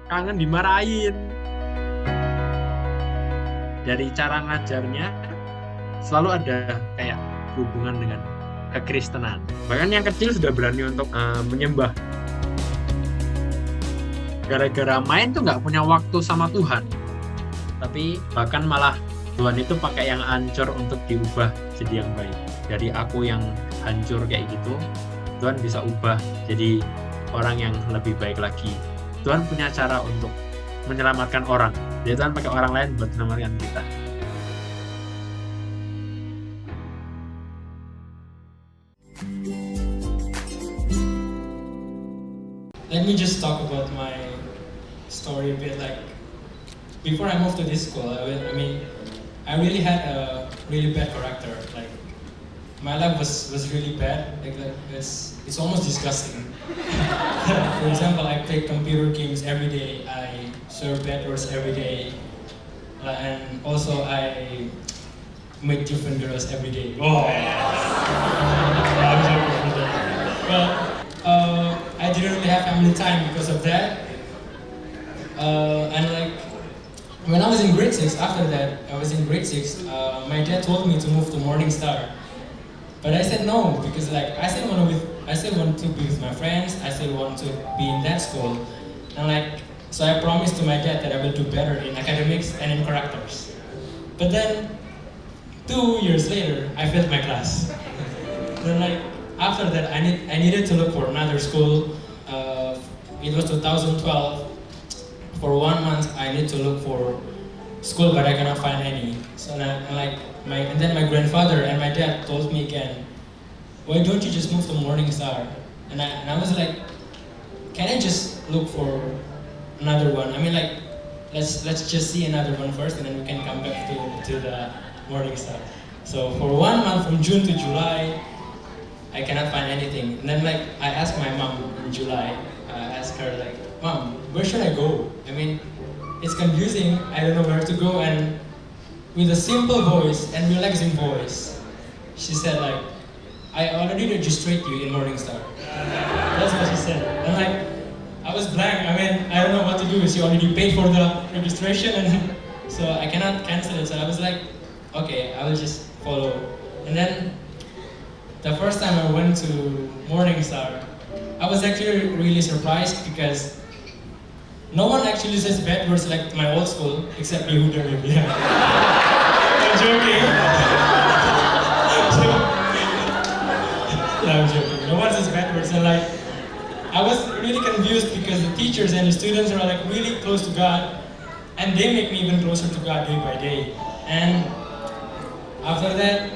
kangen dimarahin. Dari cara ngajarnya selalu ada kayak hubungan dengan kekristenan. Bahkan yang kecil sudah berani untuk menyembah. Gara-gara main tuh nggak punya waktu sama Tuhan. Tapi bahkan malah Tuhan itu pakai yang hancur untuk diubah jadi yang baik. Dari aku yang hancur kayak gitu, Tuhan bisa ubah jadi orang yang lebih baik lagi. Tuhan punya cara untuk menyelamatkan orang. Jadi Tuhan pakai orang lain buat menyelamatkan kita. Let me just talk about my story a bit. Like before I moved to this school, I really had a really bad character. Like my life was really bad. It's almost disgusting. For example, I play computer games every day. I serve battlers every day, and also I meet different girls every day. Oh, I'm joking. But I didn't really have family time because of that. And like when I was in grade 6, after that, I was in grade 6, my dad told me to move to Morning Star. But I said no, because like I still want to be with my friends, I still want to be in that school. And like, so I promised to my dad that I will do better in academics and in characters. But then 2 years later, I failed my class. Then like after that, I needed to look for another school. It was 2012. For 1 month, I need to look for school, but I cannot find any. So then my grandfather and my dad told me again, why don't you just move to Morning Star? And I was like, can I just look for another one? I mean, like, let's just see another one first, and then we can come back to the Morning Star. So for 1 month, from June to July, I cannot find anything. And then like I asked my mom in July, I asked her like, Mom, where should I go? I mean, it's confusing. I don't know where to go. And with a simple voice and relaxing voice, she said like, I already registered you in Morning Star. That's what she said. And like, I was blank. I mean, I don't know what to do. She already paid for the registration, and so I cannot cancel it. So I was like, okay, I will just follow. And then the first time I went to Morning Star, I was actually really surprised because no one actually says bad words like my old school, except Yehuda maybe. I'm joking. No, I'm joking. No one says bad words, and like I was really confused because the teachers and the students are like really close to God, and they make me even closer to God day by day. And after that,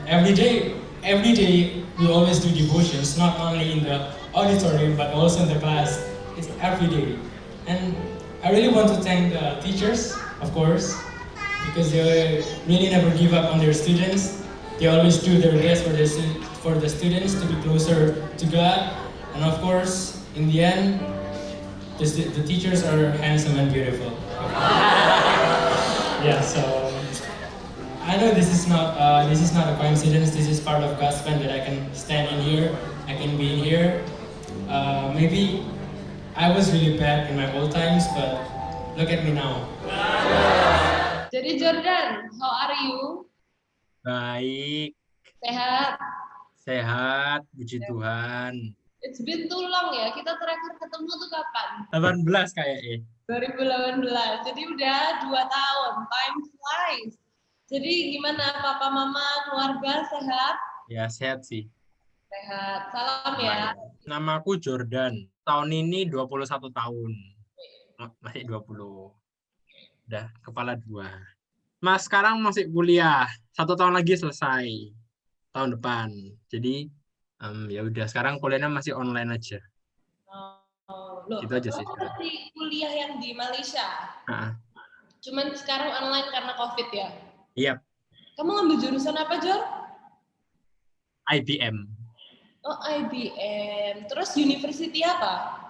every day we always do devotions, not only in the auditorium but also in the class. It's every day. And I really want to thank the teachers, of course, because they really never give up on their students. They always do their best for the students to be closer to God. And of course, in the end, the teachers are handsome and beautiful. Yeah, so I know this is not a coincidence. This is part of God's plan that I can stand in here, I can be in here. Maybe I was really bad in my old times, but look at me now. Jadi Jordan, how are you? Baik, Sehat? sehat, puji Tuhan. It's been too long ya. Kita terakhir ketemu tuh kapan? 18 kayaknya. 2018. Jadi udah 2 tahun. Time flies. Jadi gimana Papa Mama keluarga sehat? Ya, sehat sih. Sehat. Salam ya. Namaku Jordan. Tahun ini 21 tahun. Masih 20. Udah kepala 2. Mas sekarang masih kuliah. 1 tahun lagi selesai. Tahun depan. Jadi ya udah sekarang kuliahnya masih online aja. Loh, Gitu aja sih. Masih kuliah yang di Malaysia. Cuman sekarang online karena COVID ya? Iya. Kamu ngambil jurusan apa, Jor? IBM. Oh, IBM. Terus university apa?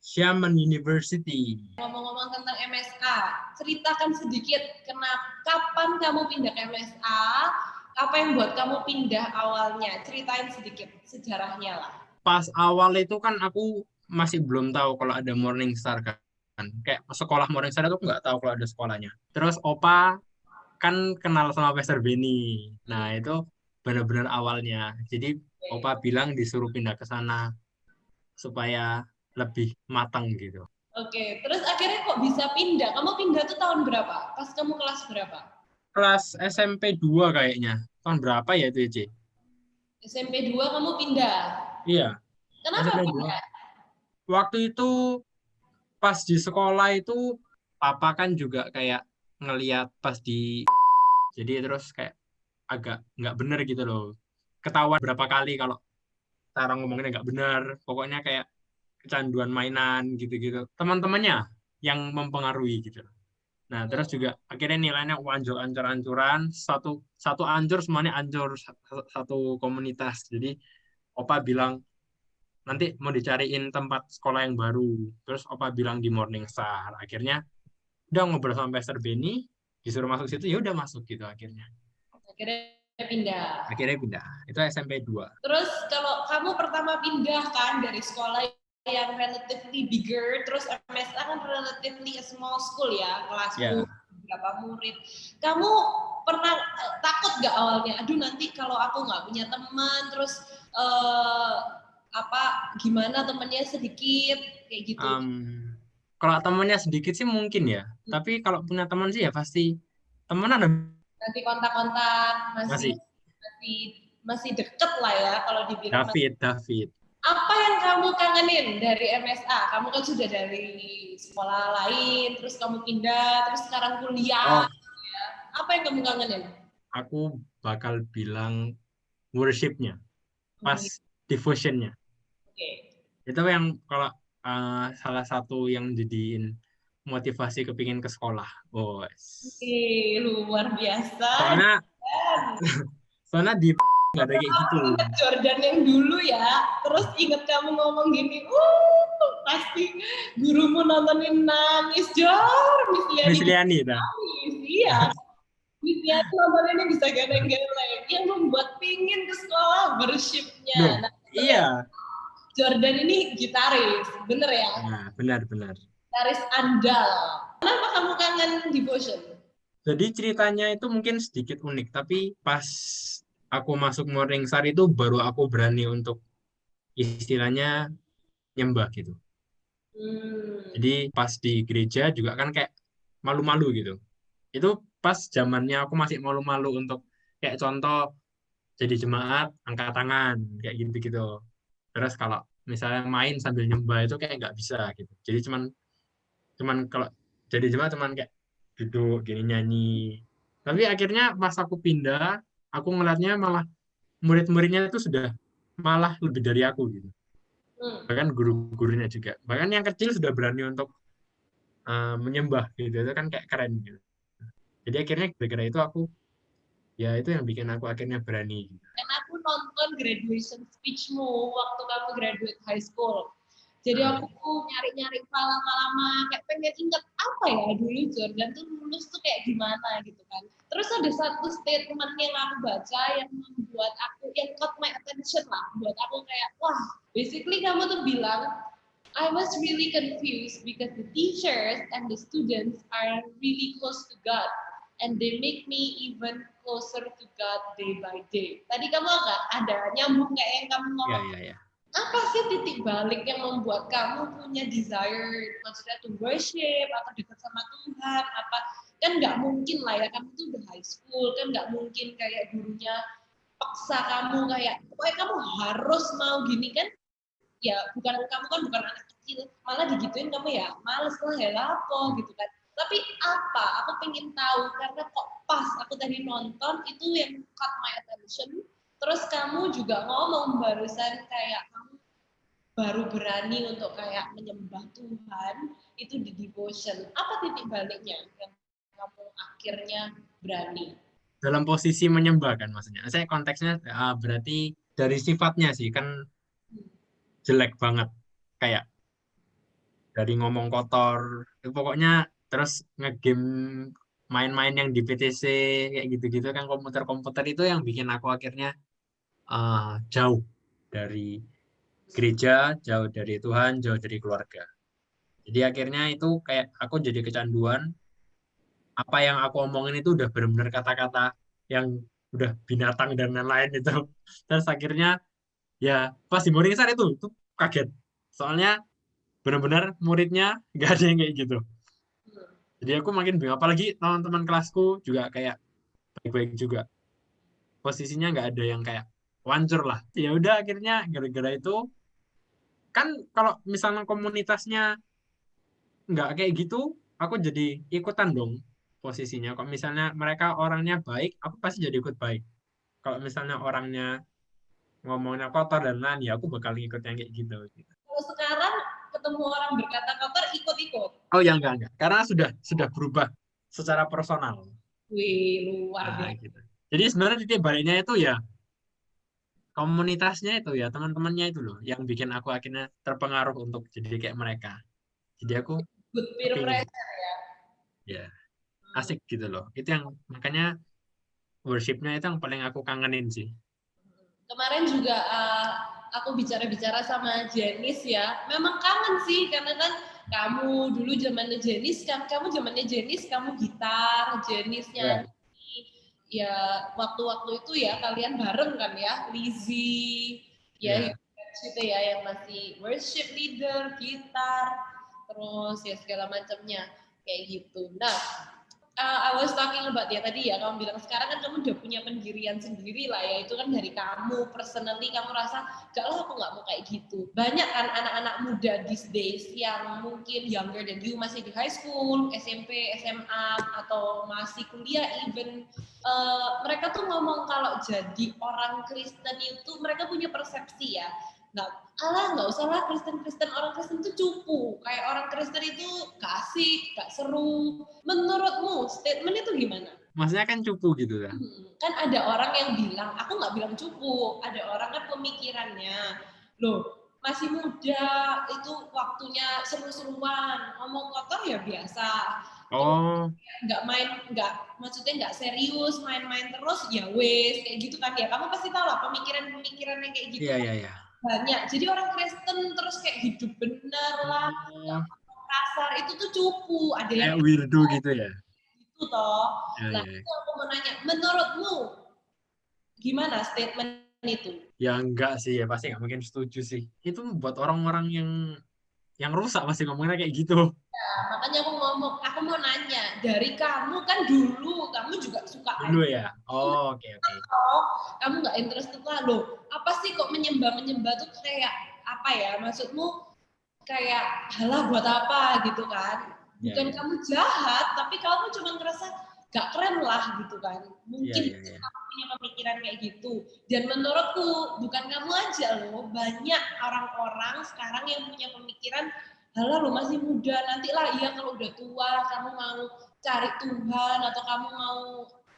Xiamen University. Ngomong-ngomong tentang MSA, ceritakan sedikit kapan kamu pindah ke MSA, apa yang buat kamu pindah awalnya? Ceritain sedikit sejarahnya lah. Pas awal itu kan aku masih belum tahu kalau ada Morning Star kan. Kayak sekolah Morning Star itu aku nggak tahu kalau ada sekolahnya. Terus Opa kan kenal sama Pastor Benny. Nah, itu benar-benar awalnya. Jadi Opa bilang disuruh pindah ke sana supaya lebih matang gitu. Oke, terus akhirnya kok bisa pindah? Kamu pindah tuh tahun berapa? Pas kamu kelas berapa? Kelas SMP 2 kayaknya. Tahun berapa ya itu, Ece? SMP 2 kamu pindah. Iya, Kenapa SMP 2. pindah? Waktu itu pas di sekolah itu papa kan juga kayak ngeliat pas di jadi terus kayak agak nggak bener gitu loh. Ketahuan berapa kali kalau cara ngomongnya nggak bener. Pokoknya kayak kecanduan mainan gitu-gitu. Teman-temannya yang mempengaruhi gitu. Nah, terus juga akhirnya nilainya anjur ancur-ancuran, satu satu ancur semuanya ancur satu komunitas. Jadi Opa bilang nanti mau dicariin tempat sekolah yang baru. Terus Opa bilang di Morning Star. Akhirnya udah ngobrol sama Pastor Benny, disuruh masuk situ ya udah masuk gitu akhirnya. Akhirnya pindah. Akhirnya pindah. Itu SMP 2. Terus kalau kamu pertama pindah kan dari sekolah yang relatively bigger, terus MSA kan relatively a small school ya, kelas Ya. 10, berapa murid. Kamu pernah takut gak awalnya? Aduh nanti kalau aku nggak punya teman, terus gimana temannya sedikit kayak gitu. Kalau temannya sedikit sih mungkin ya. Tapi kalau punya teman sih ya pasti teman ada Nanti kontak-kontak masih masih masih masih deket lah ya kalau dibilang. David. Apa yang kamu kangenin dari MSA? Kamu kan sudah dari sekolah lain, terus kamu pindah, terus sekarang kuliah. Oh, Ya. Apa yang kamu kangenin? aku bakal bilang worshipnya, pas devotionnya. Oke. Itu yang kalau salah satu yang jadiin motivasi kepingin ke sekolah. Oh, Oke, luar biasa. soalnya Dan soalnya di nggak ada kayak gitu. ingat Jordan yang dulu ya, terus ingat kamu ngomong gini, pasti gurumu nontonin nangis, Miss Miss Liani Liani dah. nangis, iya. Miss Liani nontoninnya bisa geleng-geleng, yang membuat pingin ke sekolah worship-nya. Duh, Nah, iya. Jordan ini gitaris, bener ya? Nah, benar. Gitaris andal. Kenapa kamu kangen devotion? Jadi ceritanya itu mungkin sedikit unik, tapi pas aku masuk Morning Star itu baru aku berani untuk istilahnya nyembah gitu. Jadi pas di gereja juga kan kayak malu-malu gitu. Itu pas zamannya aku masih malu-malu untuk kayak contoh jadi jemaat angkat tangan kayak gitu-gitu. Terus kalau misalnya main sambil nyembah itu kayak nggak bisa gitu. Jadi cuman cuman kalau jadi jemaat cuman kayak duduk gini nyanyi. Tapi akhirnya pas aku pindah, aku ngeliatnya malah murid-muridnya itu sudah malah lebih dari aku gitu. Bahkan guru-gurunya juga. Bahkan yang kecil sudah berani untuk menyembah gitu. Itu kan kayak keren gitu. Jadi akhirnya gara-gara itu aku ya itu yang bikin aku akhirnya berani gitu. Dan aku nonton graduation speech-mu waktu kamu graduate high school. Jadi aku nyari-nyari lama-lama kayak pengen inget apa ya dulu Jordan tuh lulus tuh kayak gimana gitu kan. Terus ada satu statement yang aku baca yang membuat aku, yang caught my attention lah. Buat aku kayak, wah basically kamu tuh bilang, I was really confused because the teachers and the students are really close to God. And they make me even closer to God day by day. Tadi kamu agak ada nyambung kayak yang kamu ngomong. Ya. Apa sih titik balik yang membuat kamu punya desire maksudnya to worship atau dekat sama Tuhan? Apa kan nggak mungkin lah ya, kamu tuh udah high school kan, nggak mungkin kayak gurunya paksa kamu kayak pokoknya kamu harus mau gini kan, ya kamu kan bukan anak kecil, malah digituin kamu ya males lah ya lapo gitu kan. Tapi apa? Aku pengen tahu karena kok pas aku tadi nonton itu yang caught my attention. Terus kamu juga ngomong barusan kayak kamu baru berani untuk kayak menyembah Tuhan itu di devotion. Apa titik baliknya yang kamu akhirnya berani? Dalam posisi menyembah kan maksudnya. Saya konteksnya berarti dari sifatnya sih kan jelek banget. Kayak dari ngomong kotor, pokoknya terus ngegame main-main yang di PTC kayak gitu-gitu kan komputer-komputer itu yang bikin aku akhirnya jauh dari gereja, jauh dari Tuhan, jauh dari keluarga. Jadi akhirnya itu kayak aku jadi kecanduan, apa yang aku omongin itu udah benar-benar kata-kata yang udah binatang dan lain-lain itu. Terus akhirnya ya pas di Morning Star itu kaget. Soalnya benar-benar muridnya nggak ada yang kayak gitu. Jadi aku makin bingung, apalagi teman-teman kelasku juga kayak baik-baik juga. Posisinya nggak ada yang kayak wancur lah. Ya udah akhirnya gara-gara itu kan kalau misalnya komunitasnya nggak kayak gitu, aku jadi ikutan dong posisinya. Kalau misalnya mereka orangnya baik, aku pasti jadi ikut baik. Kalau misalnya orangnya ngomongnya kotor dan lain, ya aku bakal ngikut yang kayak gitu. Kalau sekarang ketemu orang berkata kotor, ikut-ikut. Oh ya enggak. Karena sudah berubah secara personal. Wih, luar Nah, biasa. gitu. Jadi sebenarnya titik baliknya itu ya komunitasnya itu ya teman-temannya itu loh yang bikin aku akhirnya terpengaruh untuk jadi kayak mereka. Jadi aku Good peer kepingin pressure ya. ya asik gitu loh. Itu yang makanya worshipnya itu yang paling aku kangenin sih. Kemarin juga aku bicara-bicara sama Jenis ya. Memang kangen sih karena kan kamu dulu zamannya Jenis kan, kamu zamannya Jenis, kamu gitar, Jenis Ya, nyanyi. Ya waktu-waktu itu ya kalian bareng kan ya, Lizzy, ya ya. gitu ya yang masih worship leader, gitar, terus ya segala macamnya kayak gitu. Nah, I was talking about ya tadi ya, kamu bilang sekarang kan kamu udah punya pendirian sendiri lah ya, itu kan dari kamu personally, kamu rasa gak lah aku gak mau kayak gitu. Banyak kan anak-anak muda these days yang mungkin younger than you, masih di high school, SMP, SMA, atau masih kuliah even, mereka tuh ngomong kalau jadi orang Kristen itu mereka punya persepsi ya, nggak usah lah Kristen orang Kristen itu cupu, kayak orang Kristen itu gak asik, gak seru. Menurutmu statement itu gimana? Maksudnya kan cupu gitu kan. Kan ada orang yang bilang, aku nggak bilang cupu, ada orang kan pemikirannya, loh masih muda, itu waktunya seru-seruan, ngomong kotor ya biasa, kalau Oh, nggak main, maksudnya nggak serius, main-main terus ya wes, kayak gitu kan ya, kamu pasti tahu lah pemikiran-pemikiran yang kayak gitu iya kan iya iya. banyak. Jadi orang Kristen terus kayak hidup bener lah, Oh, kasar itu tuh cupu, ada yang kayak weirdo gitu ya. itu toh. Ya Nah, ya. itu aku mau nanya, menurutmu gimana statement itu? Ya enggak sih ya pasti nggak mungkin setuju sih. Itu buat orang-orang yang rusak pasti ngomongnya kayak gitu. Nah, makanya aku mau nanya, dari kamu kan dulu kamu juga suka Dulu ya. Oh, oke oke. toh, kamu nggak interested lah loh. Apa sih kok menyembah tuh kayak apa ya? Maksudmu kayak halah buat apa gitu kan? Ya Bukan ya. kamu jahat, tapi kamu cuma ngerasa gak keren lah gitu kan. Ya Mungkin ya ya. kamu punya pemikiran kayak gitu. Dan menurutku bukan kamu aja loh, banyak orang-orang sekarang yang punya pemikiran, halah lo masih muda, nanti lah iya kalau udah tua kamu mau cari Tuhan atau kamu mau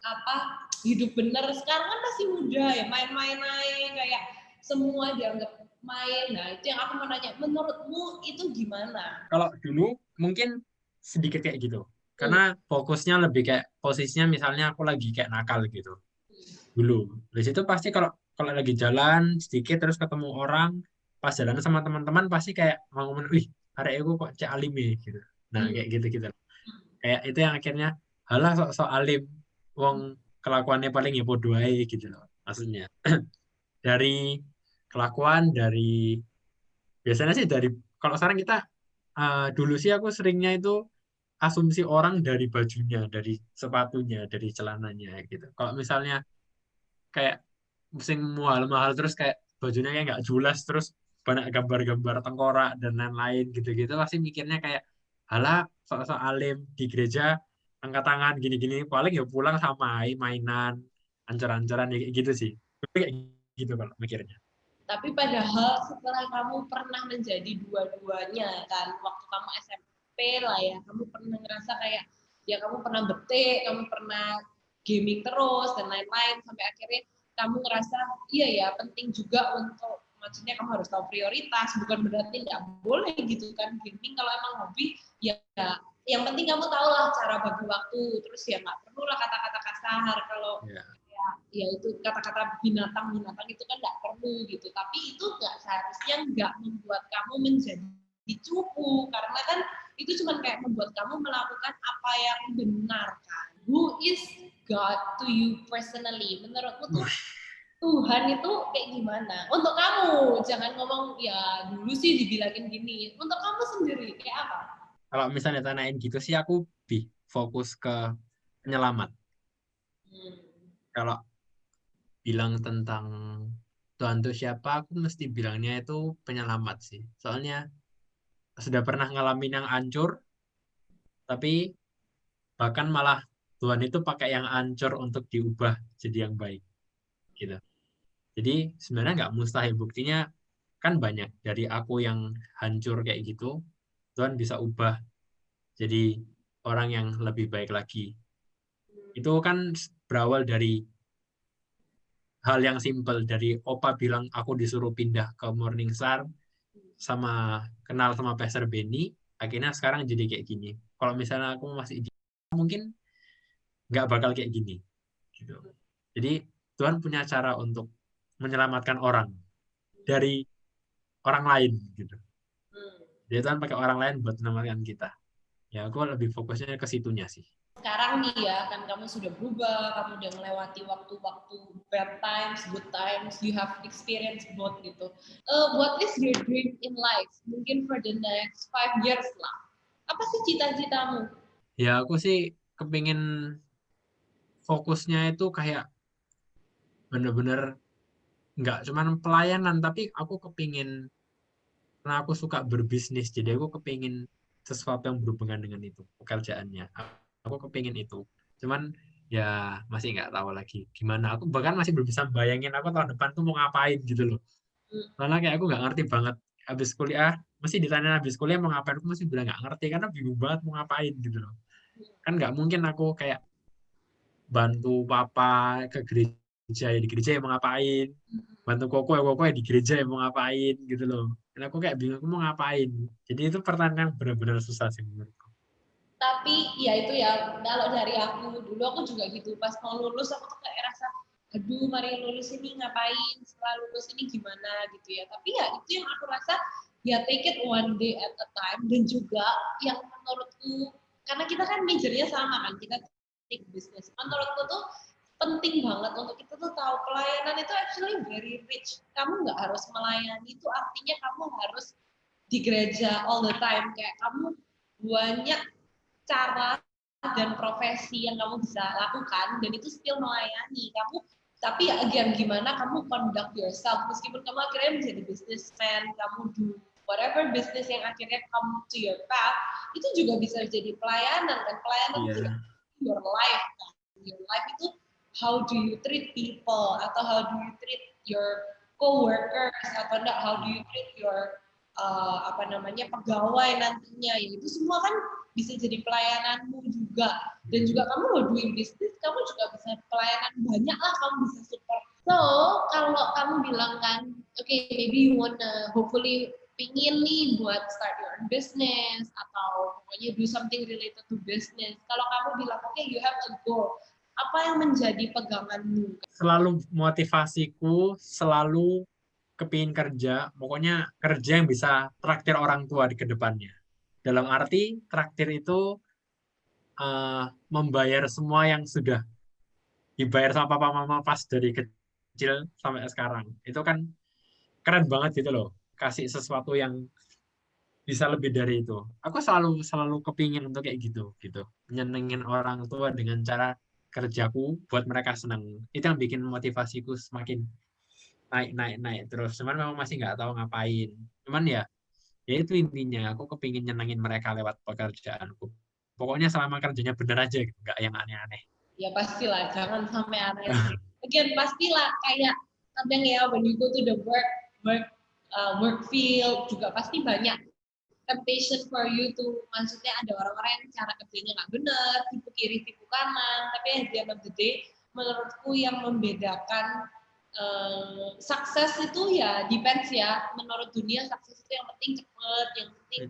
apa hidup bener, sekarang kan masih muda ya, main-main aja kayak semua dianggap main. Nah itu yang aku mau nanya, menurutmu itu gimana? Kalau dulu mungkin sedikit kayak gitu. Karena fokusnya lebih kayak posisinya misalnya aku lagi kayak nakal gitu. Dulu. Di situ pasti kalau kalau lagi jalan sedikit terus ketemu orang, pas jalan sama teman-teman pasti kayak mau ngomong, "Wih, arek aku kok cek alim ya?" gitu. Nah, Hmm. kayak gitu-gitu. Kayak itu yang akhirnya halah sok-sok alim. Wong kelakuannya paling ya bodoh aja gitu loh. Maksudnya dari kelakuan dari biasanya sih dari kalau sekarang kita dulu sih aku seringnya itu asumsi orang dari bajunya, dari sepatunya, dari celananya gitu. Kalau misalnya kayak musim mahal-mahal terus kayak bajunya kayak nggak jelas terus banyak gambar-gambar tengkorak dan lain-lain gitu-gitu pasti mikirnya kayak halah sok-sok alim di gereja angkat tangan gini-gini paling ya pulang sama mainan ancar-ancaran ya kayak gitu sih. Tapi kayak gitu kalau mikirnya. Tapi padahal setelah kamu pernah menjadi dua-duanya kan, waktu kamu SMP lah ya, kamu pernah ngerasa kayak, ya kamu pernah betik, kamu pernah gaming terus, dan lain-lain, sampai akhirnya kamu ngerasa, iya ya penting juga untuk, maksudnya kamu harus tahu prioritas, bukan berarti nggak boleh gitu kan, gaming kalau emang hobi, ya yang penting kamu tahu lah cara bagi waktu, terus ya nggak perlu lah kata-kata kasar, kalau Ya. kayak ya itu kata-kata binatang itu kan nggak perlu gitu, tapi itu nggak seharusnya nggak membuat kamu menjadi cupu, karena kan itu cuma kayak membuat kamu melakukan apa yang benar kan. Who is God to you personally? Menurutmu tuh Tuhan itu kayak gimana? Untuk kamu, jangan ngomong ya dulu sih dibilangin gini. Untuk kamu sendiri kayak apa? Kalau misalnya tanyain gitu sih aku lebih fokus ke penyelamat. Kalau bilang tentang Tuhan itu siapa, aku mesti bilangnya itu penyelamat sih. Soalnya sudah pernah ngalamin yang hancur, tapi bahkan malah Tuhan itu pakai yang hancur untuk diubah jadi yang baik. Gitu. Jadi sebenarnya nggak mustahil. Buktinya kan banyak. Dari aku yang hancur kayak gitu, Tuhan bisa ubah jadi orang yang lebih baik lagi. Itu kan berawal dari hal yang simpel. Dari Opa bilang aku disuruh pindah ke Morningstar, sama kenal sama Pastor Benny, akhirnya sekarang jadi kayak gini. Kalau misalnya aku masih di, mungkin nggak bakal kayak gini. Gitu. Jadi Tuhan punya cara untuk menyelamatkan orang dari orang lain gitu. Jadi Tuhan pakai orang lain buat menyelamatkan kita. Ya aku lebih fokusnya ke situnya sih. Sekarang nih ya, kan kamu sudah berubah, kamu udah melewati waktu-waktu bad times, good times, you have experience both gitu. What is your dream in life? Mungkin for the next 5 years lah. Apa sih cita-citamu? Ya aku sih kepingin fokusnya itu kayak bener-bener nggak cuman pelayanan, tapi aku kepingin, karena aku suka berbisnis, jadi aku kepingin sesuatu yang berhubungan dengan itu pekerjaannya. Aku kepingin itu, cuman ya masih nggak tahu lagi gimana. Aku bahkan masih belum bisa bayangin aku tahun depan tuh mau ngapain gitu loh. Karena kayak aku nggak ngerti banget. Habis kuliah masih ditanya habis kuliah mau ngapain, aku masih bilang nggak ngerti karena bingung banget mau ngapain gitu loh. Kan nggak mungkin aku kayak bantu papa ke gereja, ya di gereja ya mau ngapain, bantu koko ya di gereja ya mau ngapain gitu loh. Dan aku kayak bingung aku mau ngapain. Jadi itu pertanyaan yang benar-benar susah sih menurutku. Tapi ya itu ya, kalau dari aku dulu aku juga gitu, pas mau lulus aku tuh kayak rasa aduh mari lulus ini ngapain, setelah lulus ini gimana gitu ya. Tapi ya itu yang aku rasa ya take it one day at a time, dan juga yang menurutku karena kita kan majornya sama kan, kita take business, menurutku tuh penting banget untuk kita tuh tahu pelayanan itu actually very rich. Kamu nggak harus melayani itu artinya kamu harus di gereja all the time, kayak kamu banyak cara dan profesi yang kamu bisa lakukan, dan itu still melayani kamu. Tapi ya again, gimana kamu conduct yourself, meskipun kamu akhirnya menjadi businessman, kamu do whatever business yang akhirnya come to your path, itu juga bisa jadi pelayanan, dan pelayanan itu Iya, your life kan. Your life itu how do you treat people, atau how do you treat your co-workers, atau enggak how do you treat your pegawai nantinya, ya itu semua kan bisa jadi pelayananmu juga. Dan juga kamu mau doing business, kamu juga bisa pelayanan, banyak lah kamu bisa support. So kalau kamu bilang kan okay, maybe you wanna hopefully pingin nih buat start your own business atau pokoknya do something related to business, kalau kamu bilang okay, you have a goal, apa yang menjadi peganganmu? selalu motivasiku selalu kepingin kerja, pokoknya kerja yang bisa traktir orang tua di kedepannya. Dalam arti traktir itu membayar semua yang sudah dibayar sama papa mama pas dari kecil sampai sekarang. Itu kan keren banget gitu loh. Kasih sesuatu yang bisa lebih dari itu. Aku selalu selalu kepingin untuk kayak gitu gitu. Nyenengin orang tua dengan cara kerjaku buat mereka senang. Itu yang bikin motivasiku semakin naik terus. Cuman memang masih nggak tahu ngapain. Cuman ya itu intinya. Aku kepingin nyenengin mereka lewat pekerjaanku. Pokoknya selama kerjanya bener aja, gitu. Nggak yang aneh-aneh. Ya pastilah, jangan sampai aneh sih. Again, pastilah kayak kadang ya when you go to the work field juga pasti banyak temptation for you to, maksudnya ada orang-orang yang cara kerjanya nggak benar, tipu kiri tipu kanan, tapi at the end of the day menurutku yang membedakan sukses itu ya depends ya, menurut dunia sukses itu yang penting cepet, yang penting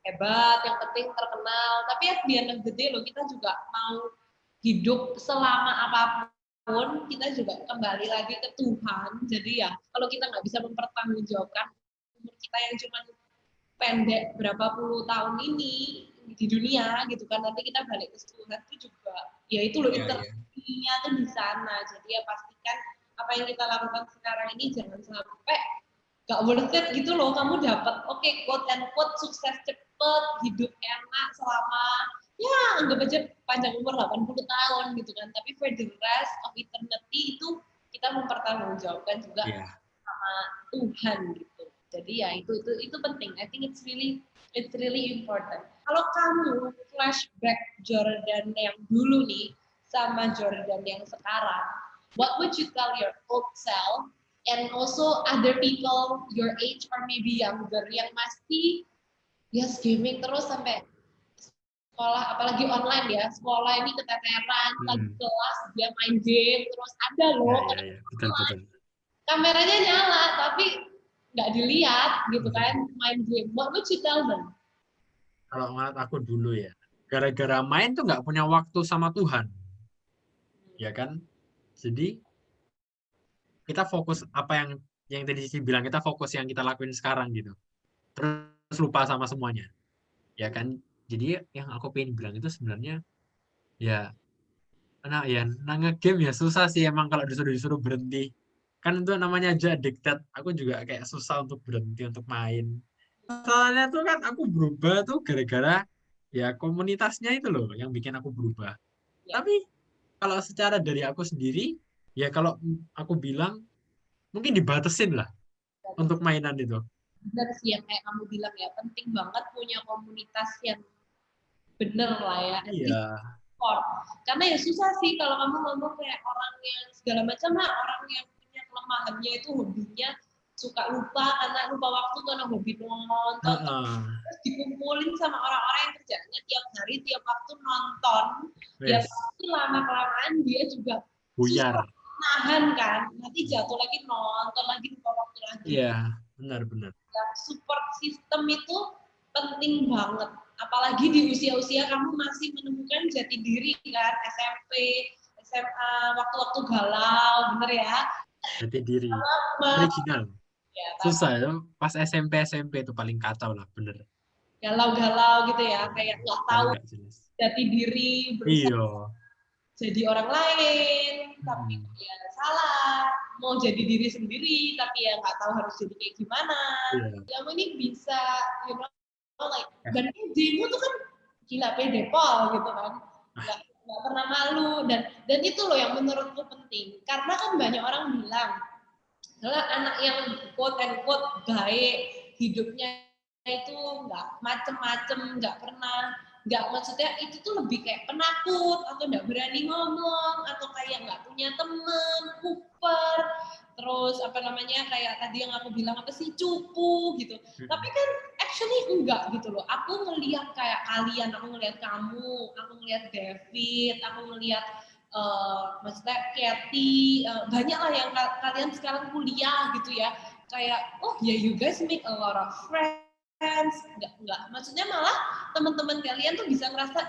hebat, yang penting terkenal, tapi at the end of the day loh, kita juga mau hidup selama apapun kita juga kembali lagi ke Tuhan. Jadi ya kalau kita nggak bisa mempertanggungjawabkan umur kita yang cuma pendek berapa puluh tahun ini di dunia gitu kan, nanti kita balik ke Tuhan itu juga ya itu loh intervensinya tuh di sana. Jadi ya pastikan apa yang kita lakukan sekarang ini jangan sampai gak worth it gitu loh. Kamu dapat quote and quote sukses cepet, hidup enak selama ya anggap aja panjang umur 80 tahun gitu kan, tapi for the rest of eternity itu kita mempertanggungjawabkan juga sama Tuhan gitu. Jadi ya itu penting. I think it's really important. Kalau kamu flashback Jordan yang dulu nih sama Jordan yang sekarang, what would you tell your old self and also other people your age or maybe younger yang masih gaming terus sampai sekolah, apalagi online ya, sekolah ini keteteran, lagi kelas dia main game terus ada loh betul. Kameranya nyala tapi nggak dilihat gitu kan, main game. What would you tell them? Kalau menurut aku dulu ya, gara-gara main tuh nggak punya waktu sama Tuhan, ya kan? Jadi kita fokus apa yang tadi Sisi bilang, kita fokus yang kita lakuin sekarang gitu, terus lupa sama semuanya, ya kan? Jadi yang aku pengen bilang itu sebenarnya ya, nge-game ya susah sih emang kalau disuruh berhenti. Kan itu namanya aja addicted. Aku juga kayak susah untuk berhenti untuk main. Soalnya tuh kan aku berubah tuh gara-gara ya komunitasnya itu loh yang bikin aku berubah. Tapi kalau secara dari aku sendiri, ya kalau aku bilang mungkin dibatasin lah untuk mainan itu. Benar sih yang kayak kamu bilang ya, penting banget punya komunitas yang bener lah ya. Iya. Karena ya susah sih kalau kamu ngomong kayak orang yang segala macam lah, orang yang punya kelemahannya itu hobinya suka lupa karena lupa waktu karena hobi nonton, terus dikumpulin sama orang-orang yang kerjanya tiap hari tiap waktu nonton, ya pasti lama-kelamaan dia juga buyar, nahan kan, nanti jatuh lagi nonton lagi lupa waktu lagi. Iya, benar. Yang support system itu penting banget, apalagi di usia-usia kamu masih menemukan jati diri kan, SMP, SMA, waktu-waktu galau, bener ya? Jati diri, original. Ya, susah ya, pas SMP itu paling kacau lah, bener. Galau-galau gitu ya, kayak nggak tahu jati diri, berusaha jadi orang lain, tapi ya salah, mau jadi diri sendiri, tapi ya nggak tahu harus jadi kayak gimana. Kamu ini bisa, like, dan demo tuh kan gila pede pol gitu kan, nggak pernah malu, dan itu loh yang menurutku penting, karena kan banyak orang bilang adalah anak yang quote and quote baik, hidupnya itu nggak macem-macem, nggak maksudnya itu tuh lebih kayak penakut atau nggak berani ngomong atau kayak nggak punya temen, kuper, terus apa namanya kayak tadi yang aku bilang apa sih cupu gitu. Tapi kan actually enggak gitu loh. Aku ngelihat kayak kalian, aku ngelihat kamu, aku ngelihat David, aku ngelihat maksudnya Kathy, banyak lah yang kalian sekarang kuliah gitu ya, kayak oh ya you guys make a lot of friends, enggak, maksudnya malah teman-teman kalian tuh bisa ngerasa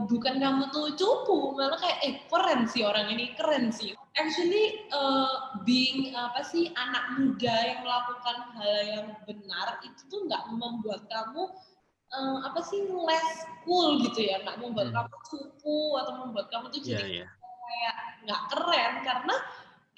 bukan kamu tuh cupu, malah kayak keren sih orang ini, keren sih. Actually being anak muda yang melakukan hal yang benar itu tuh nggak membuat kamu less cool gitu ya, nggak membuat kamu cupu atau membuat kamu tuh jadi kayak nggak keren, karena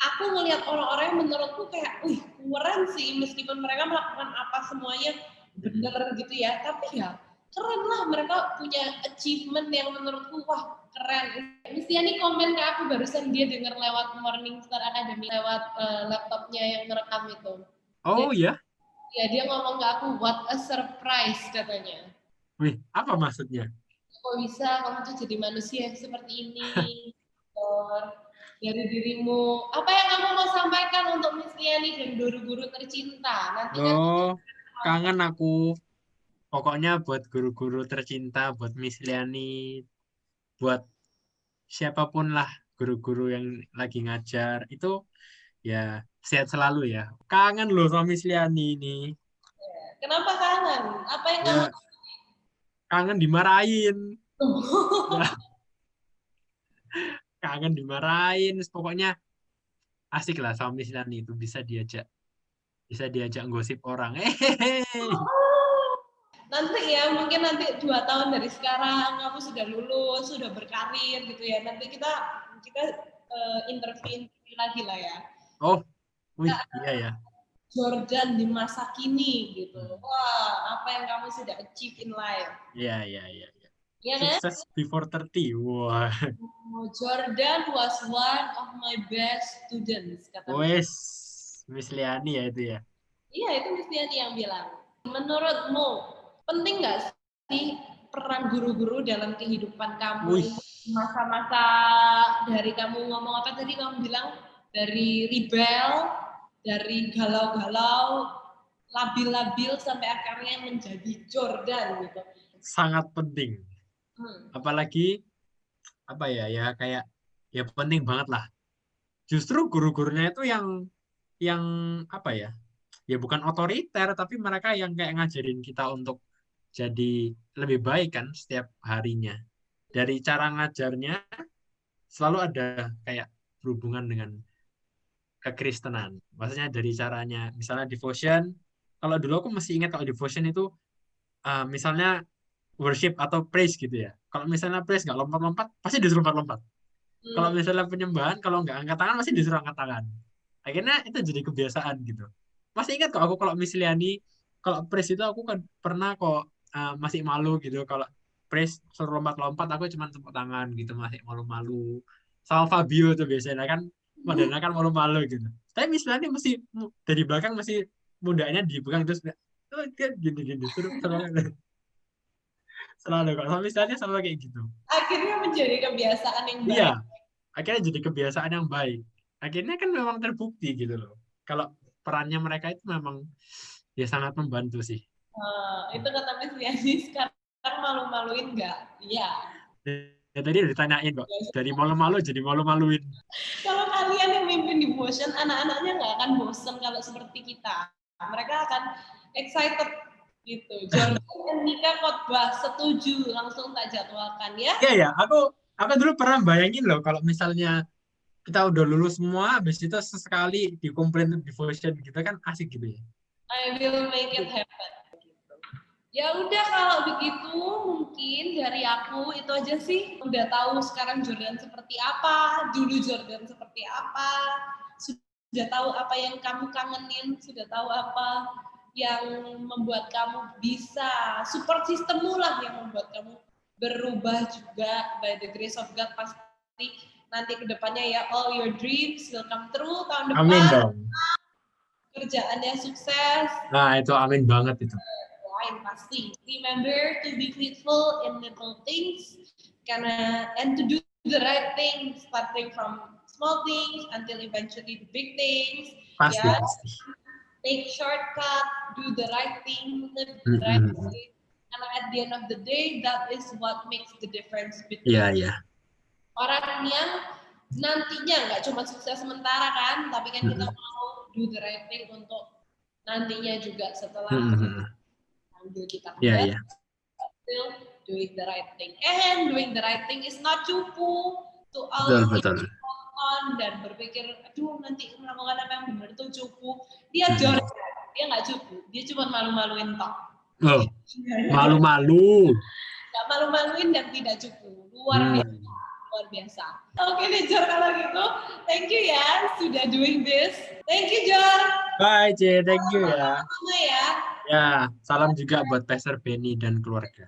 aku ngelihat orang-orang yang menurutku kayak, keren sih meskipun mereka melakukan apa semuanya bener gitu ya, tapi ya keren lah, mereka punya achievement yang menurutku wah keren. Misalnya nih komen ke aku barusan, dia denger lewat Morningstar Academy lewat laptopnya yang merekam itu. Oh iya? Ya dia ngomong ke aku, what a surprise katanya. Wih, apa maksudnya? Kok bisa kamu tuh jadi manusia yang seperti ini? Dari dirimu, apa yang kamu mau sampaikan untuk Miss Liani dan guru-guru tercinta? Nanti kangen aku. Pokoknya buat guru-guru tercinta, buat Miss Liani, buat siapapun lah guru-guru yang lagi ngajar itu ya sehat selalu ya. Kangen loh sama Miss Liani ini. Kenapa kangen? Apa yang kamu kangen dimarahin. kangen dimarahin. Pokoknya asik lah sama Miss Lani itu, bisa diajak gosip orang. Nanti ya, mungkin nanti 2 tahun dari sekarang kamu sudah lulus, sudah berkarir gitu ya. Nanti kita interview lagi lah ya. Oh, wih, iya ya. Jordan di masa kini gitu. Wah, apa yang kamu sudah achieve in life? Iya. Iya kan? Sukses before 30. Wah. Jordan was one of my best students, kata Wes, Miss Liani ya itu ya. Iya, itu Miss Diani yang bilang. Menurutmu, penting nggak sih peran guru-guru dalam kehidupan kamu? Wih. Masa-masa dari kamu ngomong apa tadi kamu bilang? Dari rebel, dari galau-galau, labil-labil, sampai akhirnya menjadi Jordan gitu. Sangat penting. Apalagi, apa ya, kayak, ya penting banget lah. Justru guru-gurunya itu yang apa ya, bukan otoriter, tapi mereka yang kayak ngajarin kita untuk jadi lebih baik kan setiap harinya. Dari cara ngajarnya selalu ada kayak berhubungan dengan kekristenan. Maksudnya dari caranya, misalnya devotion. Kalau dulu aku masih ingat kalau devotion itu misalnya worship atau praise gitu ya. Kalau misalnya praise nggak lompat-lompat, pasti disuruh lompat-lompat. Kalau misalnya penyembahan, kalau nggak angkat tangan, pasti disuruh angkat tangan. Akhirnya itu jadi kebiasaan gitu. Masih ingat kok aku kalau Miss Liani, kalau praise itu aku kan pernah kok masih malu gitu. Kalau praise suruh lompat-lompat, aku cuma tepuk tangan gitu, masih malu-malu. Sama Fabio tuh biasanya kan, Madonna kan malu-malu gitu. Tapi Miss Liani mesti dari belakang masih mudanya dipegang terus gini-gini. Selalu kok. Sama Miss Liani selalu kayak gitu. Akhirnya menjadi kebiasaan yang baik. Iya, akhirnya jadi kebiasaan yang baik. Akhirnya kan memang terbukti gitu loh. Kalau perannya mereka itu memang ya sangat membantu sih. Itu kata Miss Diani, sekarang malu-maluin nggak? Iya. Ya tadi udah ditanyain kok. Dari malu-malu jadi malu-maluin. Kalau kalian yang mimpin devotion, anak-anaknya nggak akan bosen kalau seperti kita. Mereka akan excited gitu. Jordan dan Nika khotbah, setuju, langsung tak jadwalkan ya. Iya ya, aku dulu pernah bayangin loh kalau misalnya kita udah lulus semua, habis itu sesekali dikumpulin devotion gitu kan asik gitu ya. I will make it happen. Ya udah, kalau begitu mungkin dari aku itu aja sih. Udah tahu sekarang Jordan seperti apa, dulu Jordan seperti apa, sudah tahu apa yang kamu kangenin, sudah tahu apa yang membuat kamu bisa, support sistemmu lah yang membuat kamu berubah juga. By the grace of God pasti nanti kedepannya ya, all your dreams will come true tahun depan. Amin dong. Kerjaannya sukses. Nah itu amin banget itu. Lain pasti. Remember to be faithful in little things, and to do the right thing, starting from small things until eventually the big things. Pasti. Ya. Take shortcut, do the right thing, live the right way. And at the end of the day, that is what makes the difference between orang yang nantinya nggak cuma sukses sementara kan, tapi kan kita mau do the right thing untuk nantinya juga setelah ambil kita still doing the right thing. And doing the right thing is not cupu to all on dan berpikir, aduh nanti melakukan apa yang benar itu cupu. Dia Jordan, dia nggak cupu, dia cuma malu-maluin tok. Oh, malu-malu. Nggak malu-maluin dan tidak cupu. Luar biasa. Oke deh Jor, kalau gitu, thank you ya sudah doing this. Thank you Jor. Bye C, thank you ya. Sama ya. Ya, salam juga buat Pastor Benny dan keluarga.